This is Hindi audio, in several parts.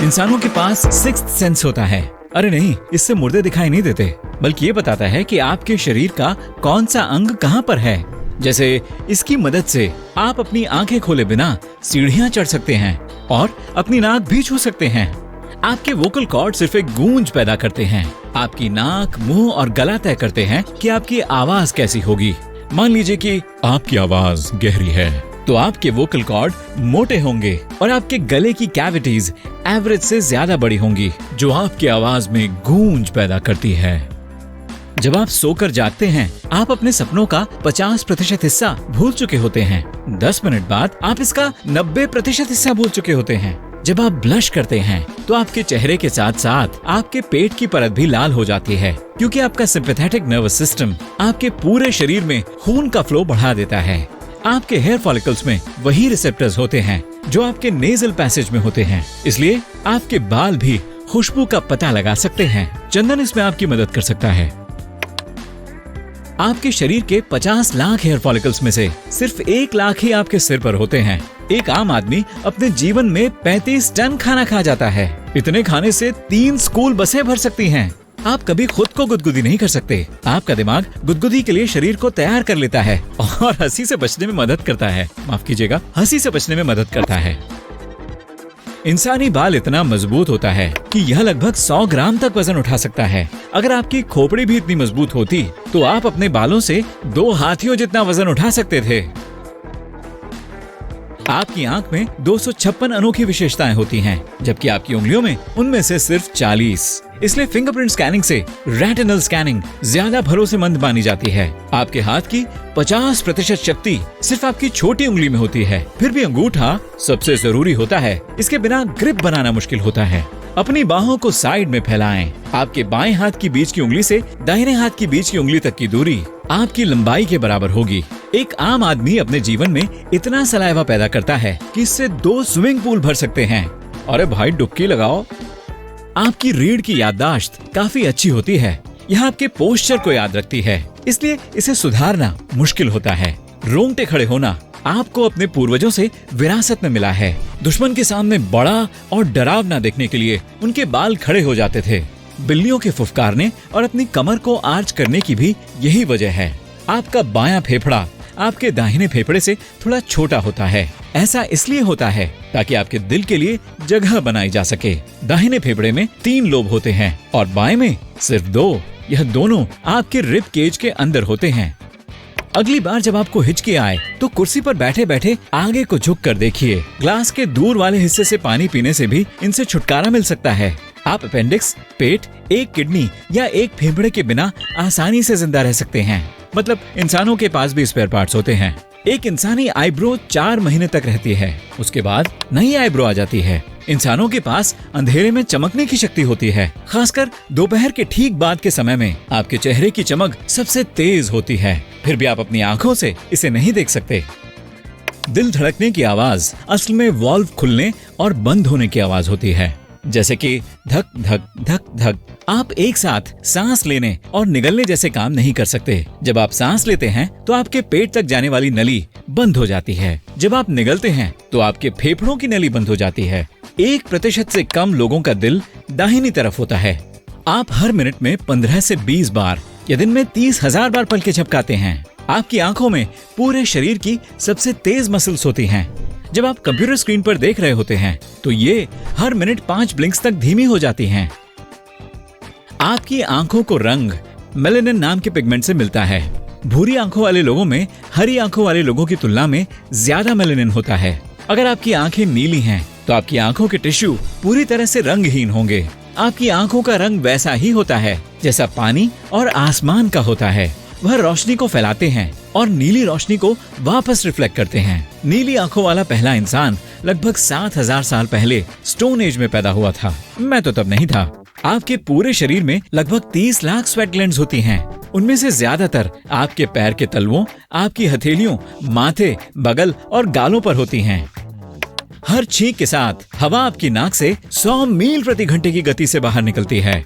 इंसानों के पास सिक्स्थ सेंस होता है। अरे नहीं, इससे मुर्दे दिखाई नहीं देते, बल्कि ये बताता है कि आपके शरीर का कौन सा अंग कहाँ पर है। जैसे इसकी मदद से आप अपनी आंखें खोले बिना सीढ़ियाँ चढ़ सकते हैं और अपनी नाक भी छू सकते हैं। आपके वोकल कॉर्ड सिर्फ एक गूंज पैदा करते हैं। आपकी नाक, मुंह और गला तय करते हैं कि आपकी आवाज कैसी होगी। मान लीजिए कि आपकी आवाज गहरी है तो आपके वोकल कॉर्ड मोटे होंगे और आपके गले की कैविटीज एवरेज से ज्यादा बड़ी होंगी, जो आपकी आवाज में गूंज पैदा करती है। जब आप सोकर जागते हैं, आप अपने सपनों का 50% हिस्सा भूल चुके होते हैं। 10 मिनट बाद आप इसका 90% हिस्सा भूल चुके होते हैं। जब आप ब्लश करते हैं तो आपके चेहरे के साथ साथ आपके पेट की परत भी लाल हो जाती है, क्योंकि आपका सिंपैथेटिक नर्वस सिस्टम आपके पूरे शरीर में खून का फ्लो बढ़ा देता है। आपके हेयर फॉलिकल्स में वही रिसेप्टर्स होते हैं जो आपके नेजल पैसेज में होते हैं, इसलिए आपके बाल भी खुशबू का पता लगा सकते हैं। चंदन इसमें आपकी मदद कर सकता है। आपके शरीर के 50 लाख हेयर फॉलिकल्स में से सिर्फ 1 लाख ही आपके सिर पर होते हैं। एक आम आदमी अपने जीवन में 35 टन खाना खा जाता है। इतने खाने से 3 स्कूल बसें भर सकती हैं। आप कभी खुद को गुदगुदी नहीं कर सकते। आपका दिमाग गुदगुदी के लिए शरीर को तैयार कर लेता है और हंसी से बचने में मदद करता है। माफ कीजिएगा, हंसी से बचने में मदद करता है। इंसानी बाल इतना मजबूत होता है कि यह लगभग 100 ग्राम तक वजन उठा सकता है। अगर आपकी खोपड़ी भी इतनी मजबूत होती तो आप अपने बालों से 2 हाथियों जितना वजन उठा सकते थे। आपकी आंख में 256 अनोखी विशेषताएं होती हैं, जबकि आपकी उंगलियों में उनमें से सिर्फ 40। इसलिए फिंगरप्रिंट स्कैनिंग से रेटिनल स्कैनिंग ज्यादा भरोसेमंद मानी जाती है। आपके हाथ की 50% शक्ति सिर्फ आपकी छोटी उंगली में होती है। फिर भी अंगूठा सबसे जरूरी होता है। इसके बिना ग्रिप बनाना मुश्किल होता है। अपनी बाहों को साइड में फैलाएं। आपके बाएं हाथ की बीच की उंगली से दाहिने हाथ की बीच की उंगली तक की दूरी आपकी लंबाई के बराबर होगी। एक आम आदमी अपने जीवन में इतना सलाइवा पैदा करता है कि इससे 2 स्विमिंग पूल भर सकते हैं। अरे भाई, डुबकी लगाओ। आपकी रीढ़ की याददाश्त काफी अच्छी होती है। यह आपके पोस्चर को याद रखती है, इसलिए इसे सुधारना मुश्किल होता है। रोंगटे खड़े होना आपको अपने पूर्वजों से विरासत में मिला है। दुश्मन के सामने बड़ा और डरावना देखने के लिए उनके बाल खड़े हो जाते थे। बिल्लियों के फुफकारने और अपनी कमर को आर्च करने की भी यही वजह है। आपका बायां फेफड़ा आपके दाहिने फेफड़े से थोड़ा छोटा होता है। ऐसा इसलिए होता है ताकि आपके दिल के लिए जगह बनाई जा सके। दाहिने फेफड़े में 3 लोब होते हैं और बाएं में सिर्फ 2। यह दोनों आपके रिब केज के अंदर होते हैं। अगली बार जब आपको हिचकी आए तो कुर्सी पर बैठे बैठे आगे को झुक कर देखिए। ग्लास के दूर वाले हिस्से से पानी पीने से भी इनसे छुटकारा मिल सकता है। आप अपेंडिक्स, पेट, एक किडनी या एक फेफड़े के बिना आसानी से जिंदा रह सकते हैं। मतलब इंसानों के पास भी स्पेयर पार्ट्स होते हैं। एक इंसानी आईब्रो 4 महीने तक रहती है, उसके बाद नई आईब्रो आ जाती है। इंसानों के पास अंधेरे में चमकने की शक्ति होती है। खासकर दोपहर के ठीक बाद के समय में आपके चेहरे की चमक सबसे तेज होती है। फिर भी आप अपनी आंखों से इसे नहीं देख सकते। दिल धड़कने की आवाज असल में वाल्व खुलने और बंद होने की आवाज होती है, जैसे कि धक धक धक धक। आप एक साथ सांस लेने और निगलने जैसे काम नहीं कर सकते। जब आप सांस लेते हैं तो आपके पेट तक जाने वाली नली बंद हो जाती है। जब आप निगलते हैं तो आपके फेफड़ों की नली बंद हो जाती है। 1% से कम लोगों का दिल दाहिनी तरफ होता है। आप हर मिनट में 15 से 20 बार या दिन में 30,000 बार पलकें झपकाते हैं। आपकी आंखों में पूरे शरीर की सबसे तेज मसल्स होती हैं। जब आप कंप्यूटर स्क्रीन पर देख रहे होते हैं तो ये हर मिनट 5 ब्लिंक्स तक धीमी हो जाती हैं। आपकी आंखों को रंग मेलानिन नाम के पिगमेंट से मिलता है। भूरी आंखों वाले लोगों में हरी आंखों वाले लोगों की तुलना में ज्यादा मेलानिन होता है। अगर आपकी आंखें नीली हैं तो आपकी आंखों के टिश्यू पूरी तरह से रंगहीन होंगे। आपकी आंखों का रंग वैसा ही होता है जैसा पानी और आसमान का होता है। वह रोशनी को फैलाते हैं और नीली रोशनी को वापस रिफ्लेक्ट करते हैं। नीली आंखों वाला पहला इंसान लगभग 7,000 साल पहले स्टोन एज में पैदा हुआ था। मैं तो तब नहीं था। आपके पूरे शरीर में लगभग 30 लाख स्वेट ग्लैंड्स होती हैं। उनमें से ज्यादातर आपके पैर के तलवों, आपकी हथेलियों, माथे, बगल और गालों पर होती हैं। हर छींक के साथ हवा आपकी नाक से 100 मील प्रति घंटे की गति से बाहर निकलती है।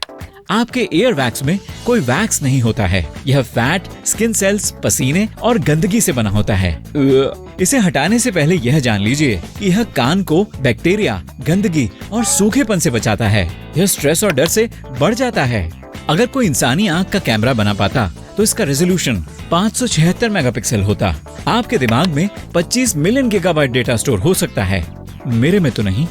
आपके एयर वैक्स में कोई वैक्स नहीं होता है। यह फैट, स्किन सेल्स, पसीने और गंदगी से बना होता है। इसे हटाने से पहले यह जान लीजिए कि यह कान को बैक्टीरिया, गंदगी और सूखेपन से बचाता है। यह स्ट्रेस और डर से बढ़ जाता है। अगर कोई इंसानी आंख का कैमरा बना पाता तो इसका रेजोल्यूशन 576 मेगापिक्सल होता। आपके दिमाग में 25 मिलियन गीगाबाइट डेटा स्टोर हो सकता है, मेरे में तो नहीं।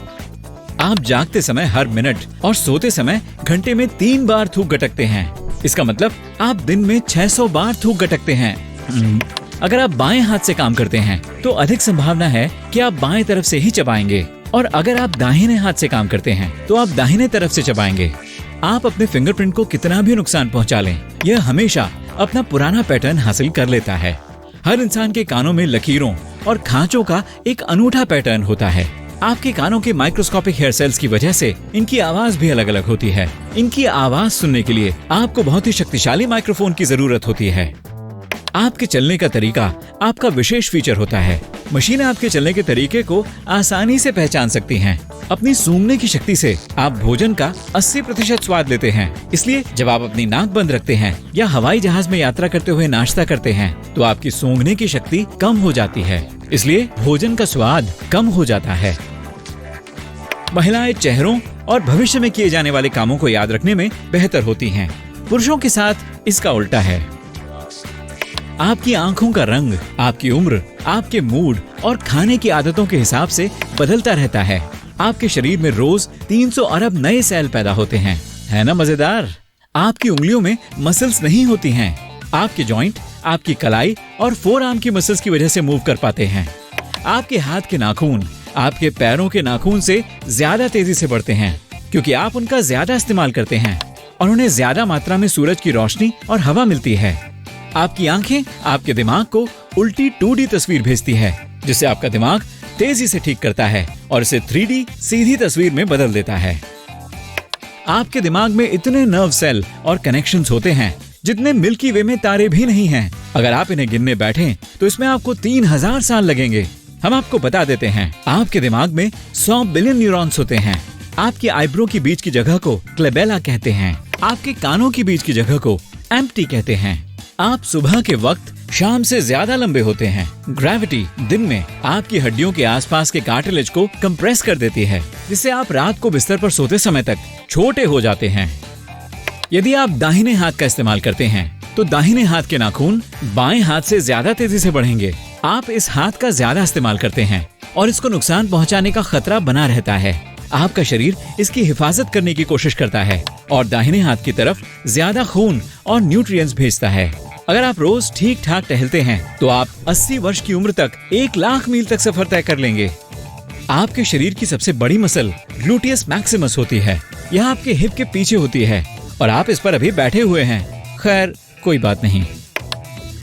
आप जागते समय हर मिनट और सोते समय घंटे में 3 बार थूक गटकते हैं। इसका मतलब आप दिन में 600 बार थूक गटकते हैं। अगर आप बाएं हाथ से काम करते हैं तो अधिक संभावना है कि आप बाएं तरफ से ही चबाएंगे, और अगर आप दाहिने हाथ से काम करते हैं तो आप दाहिने तरफ से चबाएंगे। आप अपने फिंगरप्रिंट को कितना भी नुकसान पहुंचा लें, यह हमेशा अपना पुराना पैटर्न हासिल कर लेता है। हर इंसान के कानों में लकीरों और खांचों का एक अनूठा पैटर्न होता है। आपके कानों के माइक्रोस्कोपिक हेयर सेल्स की वजह से इनकी आवाज भी अलग अलग होती है। इनकी आवाज सुनने के लिए आपको बहुत ही शक्तिशाली माइक्रोफोन की जरूरत होती है। आपके चलने का तरीका आपका विशेष फीचर होता है। मशीनें आपके चलने के तरीके को आसानी से पहचान सकती हैं। अपनी सूंघने की शक्ति से आप भोजन का 80% स्वाद लेते हैं। इसलिए जब आप अपनी नाक बंद रखते हैं या हवाई जहाज में यात्रा करते हुए नाश्ता करते हैं तो आपकी सूंघने की शक्ति कम हो जाती है। इसलिए भोजन का स्वाद कम हो जाता है। महिलाएं चेहरों और भविष्य में किए जाने वाले कामों को याद रखने में बेहतर होती हैं। पुरुषों के साथ इसका उल्टा है। आपकी आंखों का रंग आपकी उम्र, आपके मूड और खाने की आदतों के हिसाब से बदलता रहता है। आपके शरीर में रोज 300 अरब नए सेल पैदा होते हैं। है ना मजेदार? आपकी उंगलियों में मसल्स नहीं होती हैं। आपके जॉइंट आपकी कलाई और फोर आर्म की मसल्स की वजह से मूव कर पाते हैं। आपके हाथ के नाखून आपके पैरों के नाखून से ज्यादा तेजी से बढ़ते हैं, क्योंकि आप उनका ज्यादा इस्तेमाल करते हैं और उन्हें ज्यादा मात्रा में सूरज की रोशनी और हवा मिलती है। आपकी आंखें आपके दिमाग को उल्टी 2D तस्वीर भेजती है, जिसे आपका दिमाग तेजी से ठीक करता है और इसे 3D सीधी तस्वीर में बदल देता है। आपके दिमाग में इतने नर्व सेल और कनेक्शंस होते हैं जितने मिल्की वे में तारे भी नहीं हैं। अगर आप इन्हें गिनने बैठें तो इसमें आपको 3000 साल लगेंगे। हम आपको बता देते हैं, आपके दिमाग में 100 बिलियन न्यूरॉन्स होते हैं। आपकी आईब्रो की बीच की जगह को क्लेबेला कहते हैं। आपके कानों की बीच की जगह को एम्प्टी कहते हैं। आप सुबह के वक्त शाम से ज्यादा लंबे होते हैं। ग्रेविटी दिन में आपकी हड्डियों के आसपास के कार्टिलेज को कंप्रेस कर देती है, जिससे आप रात को बिस्तर पर सोते समय तक छोटे हो जाते हैं। यदि आप दाहिने हाथ का इस्तेमाल करते हैं तो दाहिने हाथ के नाखून बाएं हाथ से ज्यादा तेजी से बढ़ेंगे। आप इस हाथ का ज्यादा इस्तेमाल करते हैं और इसको नुकसान पहुंचाने का खतरा बना रहता है। आपका शरीर इसकी हिफाजत करने की कोशिश करता है और दाहिने हाथ की तरफ ज्यादा खून और न्यूट्रिएंट्स भेजता है। अगर आप रोज ठीक ठाक टहलते हैं तो आप 80 वर्ष की उम्र तक 1 लाख मील तक सफर तय कर लेंगे। आपके शरीर की सबसे बड़ी मसल ग्लूटियस मैक्सिमस होती है। यह आपके हिप के पीछे होती है और आप इस पर अभी बैठे हुए हैं। खैर कोई बात नहीं।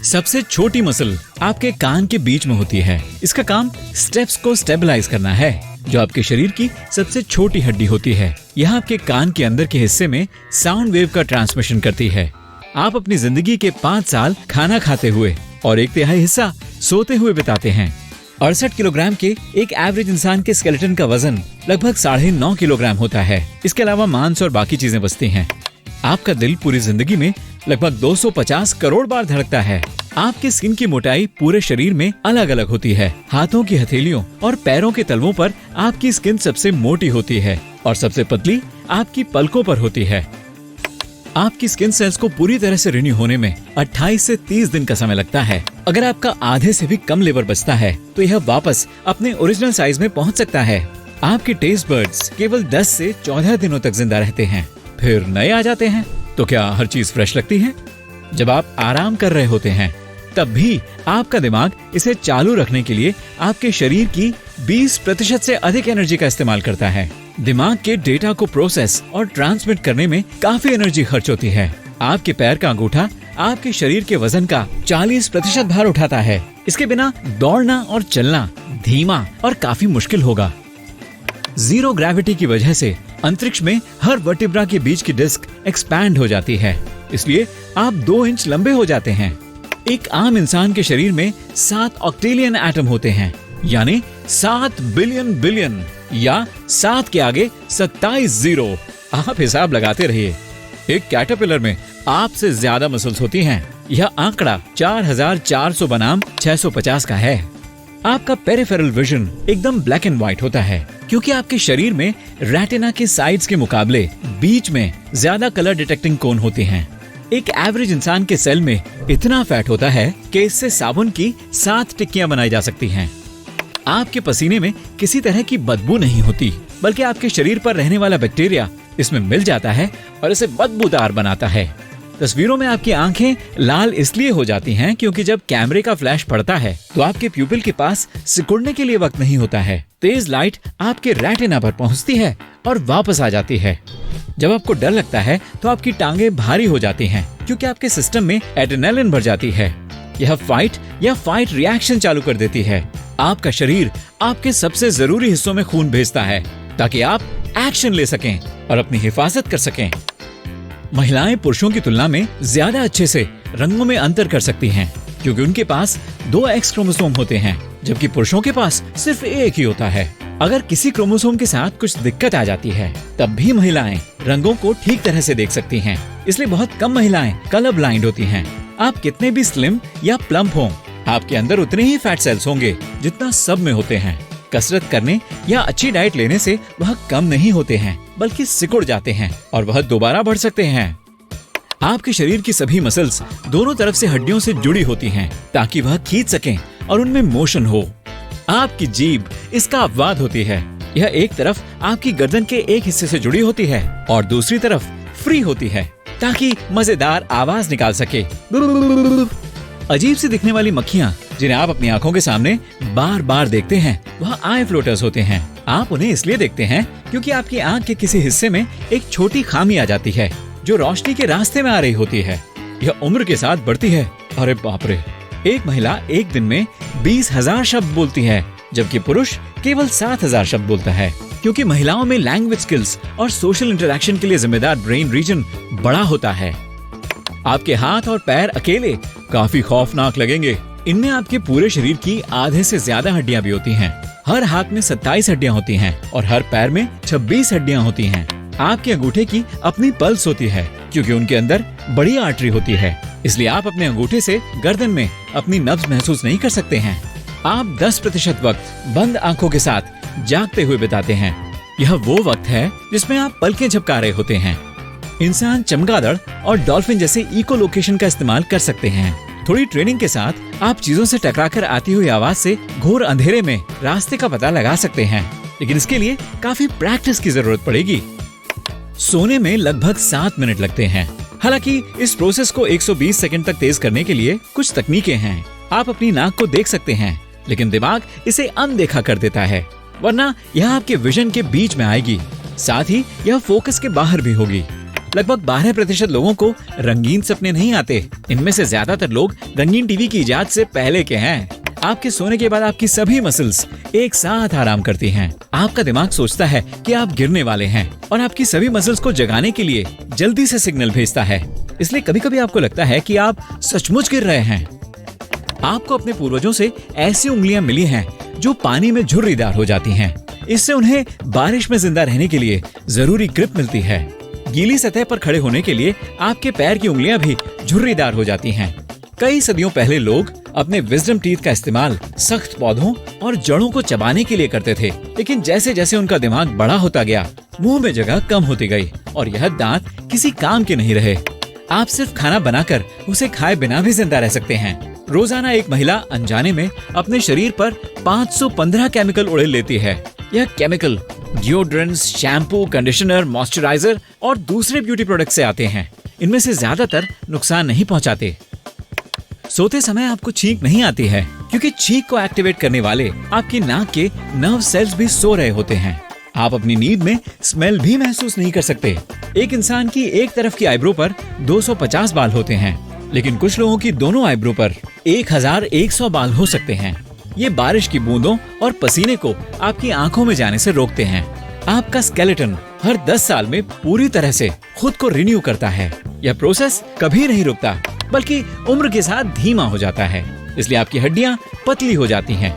सबसे छोटी मसल आपके कान के बीच में होती है। इसका काम स्टेप्स को स्टेबलाइज करना है, जो आपके शरीर की सबसे छोटी हड्डी होती है। यह आपके कान के अंदर के हिस्से में साउंड वेव का ट्रांसमिशन करती है। आप अपनी जिंदगी के 5 साल खाना खाते हुए और 1/3 हिस्सा सोते हुए बिताते हैं। 68 किलोग्राम के एक एवरेज इंसान के स्केलेटन का वजन लगभग 9.5 किलोग्राम होता है। इसके अलावा मांस और बाकी चीजें बचती हैं। आपका दिल पूरी जिंदगी में लगभग 250 करोड़ बार धड़कता है। आपकी स्किन की मोटाई पूरे शरीर में अलग अलग होती है। हाथों की हथेलियों और पैरों के तलवों पर आपकी स्किन सबसे मोटी होती है और सबसे पतली आपकी पलकों पर होती है। आपकी स्किन सेल्स को पूरी तरह से रिन्यू होने में 28 से 30 दिन का समय लगता है। अगर आपका आधे से भी कम लेबर बचता है तो यह वापस अपने ओरिजिनल साइज में पहुंच सकता है। आपके टेस्ट बर्ड्स केवल 10 से 14 दिनों तक जिंदा रहते हैं, फिर नए आ जाते हैं। तो क्या हर चीज फ्रेश लगती है? जब आप आराम कर रहे होते हैं तब भी आपका दिमाग इसे चालू रखने के लिए आपके शरीर की 20% से अधिक एनर्जी का इस्तेमाल करता है। दिमाग के डेटा को प्रोसेस और ट्रांसमिट करने में काफी एनर्जी खर्च होती है। आपके पैर का अंगूठा आपके शरीर के वजन का 40% भार उठाता है। इसके बिना दौड़ना और चलना धीमा और काफी मुश्किल होगा। जीरो ग्रेविटी की वजह से अंतरिक्ष में हर वर्टिब्रा के बीच की डिस्क एक्सपैंड हो जाती है, इसलिए आप 2 इंच लंबे हो जाते हैं। एक आम इंसान के शरीर में 7 ऑक्टेलियन एटम होते हैं, यानी 7 बिलियन बिलियन, या 7 के आगे 27 जीरो। आप हिसाब लगाते रहिए। एक कैटरपिलर में आपसे ज्यादा मसल्स होती हैं। यह आंकड़ा 4400 बनाम 650 का है। आपका पेरिफेरल विजन एकदम ब्लैक एंड व्हाइट होता है क्योंकि आपके शरीर में रेटिना के साइड्स के मुकाबले बीच में ज्यादा कलर डिटेक्टिंग कोन होते हैं। एक एवरेज इंसान के सेल में इतना फैट होता है कि इससे साबुन की 7 टिक्कियां बनाई जा सकती हैं। आपके पसीने में किसी तरह की बदबू नहीं होती, बल्कि आपके शरीर पर रहने वाला बैक्टीरिया इसमें मिल जाता है और इसे बदबूदार बनाता है। तस्वीरों में आपकी आंखें लाल इसलिए हो जाती हैं क्योंकि जब कैमरे का फ्लैश पड़ता है तो आपके प्यूपिल के पास सिकुड़ने के लिए वक्त नहीं होता है। तेज लाइट आपके रेटिना पर पहुंचती है और वापस आ जाती है। जब आपको डर लगता है तो आपकी टांगें भारी हो जाती हैं क्योंकि आपके सिस्टम में एड्रेनालिन भर जाती है। यह फाइट या फाइट रिएक्शन चालू कर देती है। आपका शरीर आपके सबसे जरूरी हिस्सों में खून भेजता है ताकि आप एक्शन ले सकें और अपनी हिफाजत कर सकें। महिलाएं पुरुषों की तुलना में ज्यादा अच्छे से रंगों में अंतर कर सकती हैं क्योंकि उनके पास 2 एक्स क्रोमोसोम होते हैं, जबकि पुरुषों के पास सिर्फ एक ही होता है। अगर किसी क्रोमोसोम के साथ कुछ दिक्कत आ जाती है तब भी महिलाएं रंगों को ठीक तरह से देख सकती हैं। इसलिए बहुत कम महिलाएं कलर ब्लाइंड होती हैं। आप कितने भी स्लिम या प्लम्प हों, आपके अंदर उतने ही फैट सेल्स होंगे जितना सब में होते हैं। कसरत करने या अच्छी डाइट लेने से वह कम नहीं होते हैं, बल्कि सिकुड़ जाते हैं और वह दोबारा बढ़ सकते हैं। आपके शरीर की सभी मसल्स दोनों तरफ से हड्डियों से जुड़ी होती हैं ताकि वह खींच सकें और उनमें मोशन हो। आपकी जीभ इसका अपवाद होती है। यह एक तरफ आपकी गर्दन के एक हिस्से से जुड़ी होती है और दूसरी तरफ फ्री होती है ताकि मजेदार आवाज निकाल सके। अजीब सी दिखने वाली मक्खियाँ जिन्हें आप अपनी आंखों के सामने बार बार देखते हैं वह आई फ्लोटर्स होते हैं। आप उन्हें इसलिए देखते हैं क्योंकि आपकी आंख के किसी हिस्से में एक छोटी खामी आ जाती है जो रोशनी के रास्ते में आ रही होती है। यह उम्र के साथ बढ़ती है। अरे बाप रे! एक महिला एक दिन में 20,000 शब्द बोलती है, जबकि पुरुष केवल 7,000 शब्द बोलता है क्योंकि महिलाओं में लैंग्वेज स्किल्स और सोशल इंटरेक्शन के लिए जिम्मेदार ब्रेन रीजन बड़ा होता है। आपके हाथ और पैर अकेले काफी खौफनाक लगेंगे। इनमें आपके पूरे शरीर की आधे से ज्यादा हड्डियां भी होती हैं। हर हाथ में 27 हड्डियां होती हैं और हर पैर में 26 हड्डियां होती हैं। आपके अंगूठे की अपनी पल्स होती है क्योंकि उनके अंदर बड़ी आर्टरी होती है, इसलिए आप अपने अंगूठे से गर्दन में अपनी नब्ज महसूस नहीं कर सकते हैं। आप 10% वक्त बंद आंखों के साथ जागते हुए बिताते हैं। यह वो वक्त है जिसमें आप पलकें झपका रहे होते हैं। इंसान चमगादड़ और डॉल्फिन जैसे इको लोकेशन का इस्तेमाल कर सकते हैं। थोड़ी ट्रेनिंग के साथ आप चीजों से टकराकर आती हुई आवाज से घोर अंधेरे में रास्ते का पता लगा सकते हैं, लेकिन इसके लिए काफी प्रैक्टिस की जरूरत पड़ेगी। सोने में लगभग 7 मिनट लगते हैं। हालांकि इस प्रोसेस को 120 सेकंड तक तेज करने के लिए कुछ तकनीकें हैं। आप अपनी नाक को देख सकते हैं, लेकिन दिमाग इसे अनदेखा कर देता है, वरना यह आपके विजन के बीच में आएगी। साथ ही यह फोकस के बाहर भी होगी। लगभग 12% लोगों को रंगीन सपने नहीं आते। इनमें से ज्यादातर लोग रंगीन टीवी की इजाद से पहले के हैं। आपके सोने के बाद आपकी सभी मसल्स एक साथ आराम करती हैं। आपका दिमाग सोचता है कि आप गिरने वाले हैं और आपकी सभी मसल्स को जगाने के लिए जल्दी से सिग्नल भेजता है। इसलिए कभी कभी आपको लगता है कि आप सचमुच गिर रहे हैं। आपको अपने पूर्वजों से ऐसी उंगलियां मिली हैं जो पानी में झुर्रीदार हो जाती हैं। इससे उन्हें बारिश में जिंदा रहने के लिए जरूरी ग्रिप मिलती है। गीली सतह पर खड़े होने के लिए आपके पैर की उंगलियां भी झुर्रीदार हो जाती हैं। कई सदियों पहले लोग अपने विजडम टीथ का इस्तेमाल सख्त पौधों और जड़ों को चबाने के लिए करते थे, लेकिन जैसे जैसे उनका दिमाग बड़ा होता गया, मुंह में जगह कम होती गई और यह दांत किसी काम के नहीं रहे। आप सिर्फ खाना बनाकर उसे खाए बिना भी जिंदा रह सकते हैं। रोजाना एक महिला अनजाने में अपने शरीर पर 515 केमिकल उड़ेल लेती है। यह chemical deodorants, shampoo, conditioner, moisturiser और दूसरे ब्यूटी प्रोडक्ट से आते हैं। इनमें से ज्यादातर नुकसान नहीं पहुंचाते। सोते समय आपको छींक नहीं आती है क्योंकि छींक को एक्टिवेट करने वाले आपकी नाक के नर्व सेल्स भी सो रहे होते हैं। आप अपनी नींद में स्मेल भी महसूस नहीं कर सकते। एक इंसान की एक तरफ की आईब्रो पर 250 बाल होते हैं, लेकिन कुछ लोगों की दोनों आईब्रो पर 1100 बाल हो सकते हैं। ये बारिश की बूंदों और पसीने को आपकी आंखों में जाने से रोकते हैं। आपका स्केलेटन हर 10 साल में पूरी तरह से खुद को रिन्यू करता है। यह प्रोसेस कभी नहीं रुकता, बल्कि उम्र के साथ धीमा हो जाता है। इसलिए आपकी हड्डियां पतली हो जाती हैं।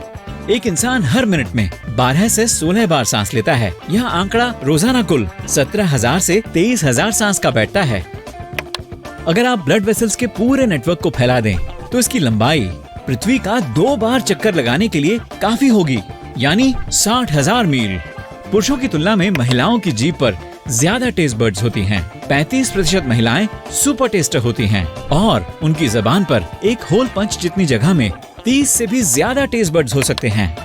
एक इंसान हर मिनट में 12 से 16 बार सांस लेता है। यह आंकड़ा रोजाना कुल 17,000 से 23,000 सांस का बैठता है। अगर आप ब्लड वेसल्स के पूरे नेटवर्क को फैला दें तो इसकी लंबाई पृथ्वी का 2 बार चक्कर लगाने के लिए काफी होगी, यानी 60,000 मील। पुरुषों की तुलना में महिलाओं की जीभ पर ज्यादा टेस्ट बर्ड्स होती हैं। 35% महिलाएं सुपर टेस्टर होती हैं और उनकी जबान पर एक होल पंच जितनी जगह में 30 से भी ज्यादा टेस्ट बर्ड्स हो सकते हैं।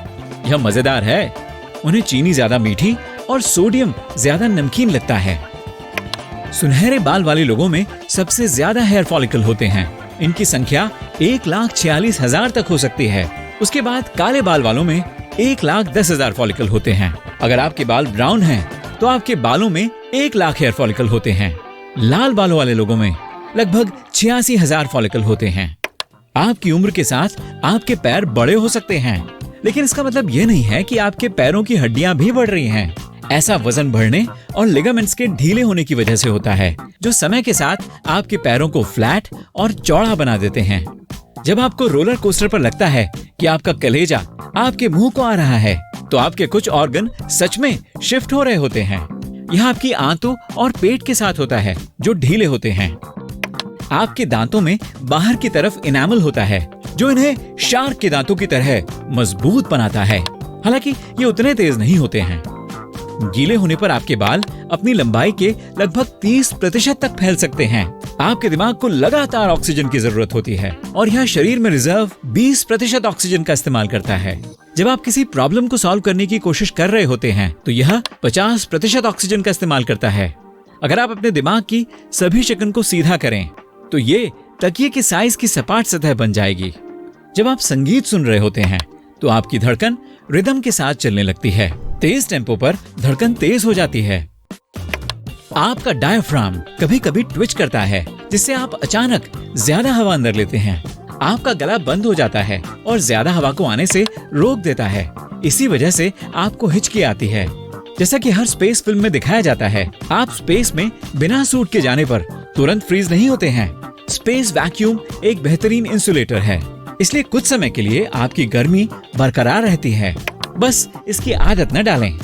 यह मजेदार है। उन्हें चीनी ज्यादा मीठी और सोडियम ज्यादा नमकीन लगता है। सुनहरे बाल वाले लोगों में सबसे ज्यादा हेयर फॉलिकल होते हैं। इनकी संख्या 1,46,000 तक हो सकती है। उसके बाद काले बाल वालों में 1,10,000 फॉलिकल होते हैं। अगर आपके बाल ब्राउन हैं, तो आपके बालों में 1,00,000 हेयर फॉलिकल होते हैं। लाल बालों वाले लोगों में लगभग 86,000 फॉलिकल होते हैं। आपकी उम्र के साथ आपके पैर बड़े हो सकते हैं, लेकिन इसका मतलब ये नहीं है कि आपके पैरों की हड्डियां भी बढ़ रही हैं। ऐसा वजन बढ़ने और लिगामेंट्स के ढीले होने की वजह से होता है, जो समय के साथ आपके पैरों को फ्लैट और चौड़ा बना देते हैं। जब आपको रोलर कोस्टर पर लगता है कि आपका कलेजा आपके मुंह को आ रहा है, तो आपके कुछ ऑर्गन सच में शिफ्ट हो रहे होते हैं। यह आपकी आंतों और पेट के साथ होता है, जो ढीले होते हैं। आपके दांतों में बाहर की तरफ इनामल होता है, जो इन्हें शार्क के दांतों की तरह मजबूत बनाता है। हालांकि ये उतने तेज नहीं होते हैं। गीले होने पर आपके बाल अपनी लंबाई के लगभग 30% तक फैल सकते हैं। आपके दिमाग को लगातार ऑक्सीजन की जरूरत होती है और यह शरीर में रिजर्व 20% ऑक्सीजन का इस्तेमाल करता है। जब आप किसी प्रॉब्लम को सॉल्व करने की कोशिश कर रहे होते हैं, तो यह 50% ऑक्सीजन का इस्तेमाल करता है। अगर आप अपने दिमाग की सभी शिकन को सीधा करें, तो ये तकिए के साइज की सपाट सतह बन जाएगी। जब आप संगीत सुन रहे होते हैं, तो आपकी धड़कन रिदम के साथ चलने लगती है। तेज टेम्पो पर धड़कन तेज हो जाती है। आपका डायफ्राम कभी कभी ट्विच करता है, जिससे आप अचानक ज्यादा हवा अंदर लेते हैं। आपका गला बंद हो जाता है और ज्यादा हवा को आने से रोक देता है। इसी वजह से आपको हिचकी आती है। जैसा कि हर स्पेस फिल्म में दिखाया जाता है, आप स्पेस में बिना सूट के जाने पर तुरंत फ्रीज नहीं होते हैं। स्पेस वैक्यूम एक बेहतरीन इंसुलेटर है, इसलिए कुछ समय के लिए आपकी गर्मी बरकरार रहती है। बस इसकी आदत न डालें।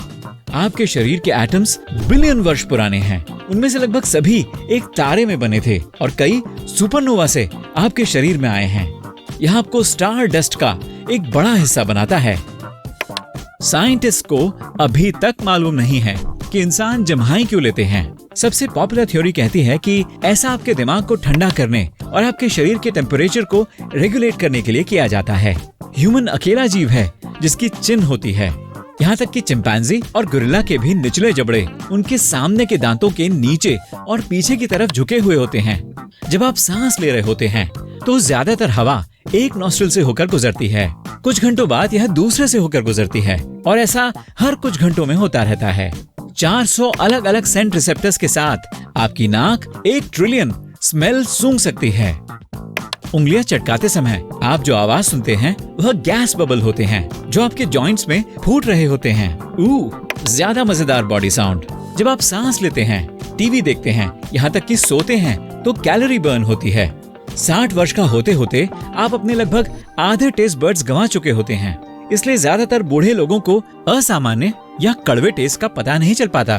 आपके शरीर के एटम्स बिलियन वर्ष पुराने हैं। उनमें से लगभग सभी एक तारे में बने थे और कई सुपरनोवा से आपके शरीर में आए हैं। यह आपको स्टार डस्ट का एक बड़ा हिस्सा बनाता है। साइंटिस्ट को अभी तक मालूम नहीं है कि इंसान जम्हाई क्यों लेते हैं। सबसे पॉपुलर थ्योरी कहती है कि ऐसा आपके दिमाग को ठंडा करने और आपके शरीर के टेम्परेचर को रेगुलेट करने के लिए किया जाता है। ह्यूमन अकेला जीव है जिसकी चिन्ह होती है। यहाँ तक कि चिंपैंजी और गोरिल्ला के भी निचले जबड़े उनके सामने के दांतों के नीचे और पीछे की तरफ झुके हुए होते हैं। जब आप सांस ले रहे होते हैं, तो ज्यादातर हवा एक नॉस्ट्रिल से होकर गुजरती है। कुछ घंटों बाद यह दूसरे से होकर गुजरती है और ऐसा हर कुछ घंटों में होता रहता है। 400 अलग अलग सेंट रिसेप्टर्स के साथ आपकी नाक 1 ट्रिलियन स्मेल सूंघ सकती है। उंगलियां चटकाते समय आप जो आवाज सुनते हैं, वह गैस बबल होते हैं जो आपके जॉइंट्स में फूट रहे होते हैं। ज्यादा मजेदार बॉडी साउंड। जब आप सांस लेते हैं, टीवी देखते हैं, यहाँ तक कि सोते हैं, तो कैलोरी बर्न होती है। 60 वर्ष का होते होते आप अपने लगभग आधे टेस्ट बर्ड्स गंवा चुके होते हैं। इसलिए ज्यादातर बूढ़े लोगों को असामान्य या कड़वे टेस्ट का पता नहीं चल पाता।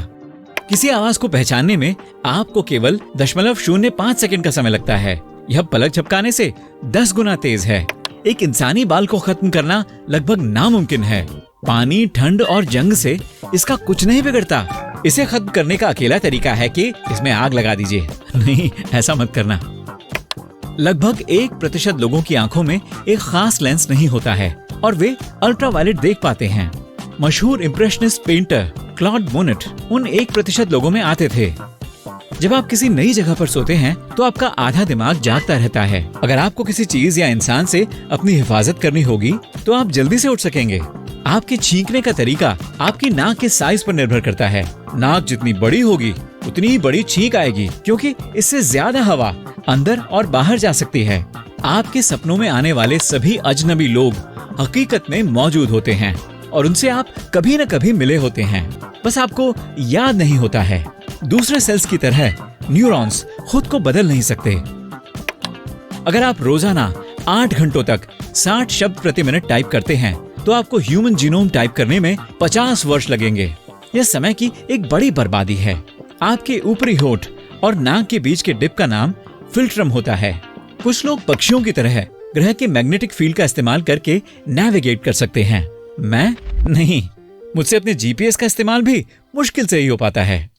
किसी आवाज को पहचानने में आपको केवल 0.05 सेकंड का समय लगता है। यह पलक झपकाने से 10 गुना तेज है। एक इंसानी बाल को खत्म करना लगभग नामुमकिन है। पानी, ठंड और जंग से इसका कुछ नहीं बिगड़ता। इसे खत्म करने का अकेला तरीका है कि इसमें आग लगा दीजिए। नहीं, ऐसा मत करना। लगभग 1% लोगों की आंखों में एक खास लेंस नहीं होता है और वे अल्ट्रावायलेट देख पाते हैं। मशहूर इम्प्रेशनिस्ट पेंटर क्लॉड मोनेट उन 1% लोगों में आते थे। जब आप किसी नई जगह पर सोते हैं, तो आपका आधा दिमाग जागता रहता है। अगर आपको किसी चीज या इंसान से अपनी हिफाजत करनी होगी, तो आप जल्दी से उठ सकेंगे। आपके छींकने का तरीका आपकी नाक के साइज पर निर्भर करता है। नाक जितनी बड़ी होगी, उतनी ही बड़ी छींक आएगी, क्योंकि इससे ज्यादा हवा अंदर और बाहर जा सकती है। आपके सपनों में आने वाले सभी अजनबी लोग हकीकत में मौजूद होते हैं और उनसे आप कभी न कभी मिले होते हैं, बस आपको याद नहीं होता है। दूसरे सेल्स की तरह न्यूरॉन्स खुद को बदल नहीं सकते। अगर आप रोजाना 8 घंटों तक 60 शब्द प्रति मिनट टाइप करते हैं, तो आपको ह्यूमन जीनोम टाइप करने में 50 वर्ष लगेंगे। यह समय की एक बड़ी बर्बादी है। आपके ऊपरी होठ और नाक के बीच के डिप का नाम फिल्ट्रम होता है। कुछ लोग पक्षियों की तरह ग्रह के मैग्नेटिक फील्ड का इस्तेमाल करके नेविगेट कर सकते हैं। मैं नहीं, मुझसे अपने जीपीएस का इस्तेमाल भी मुश्किल से ही हो पाता है।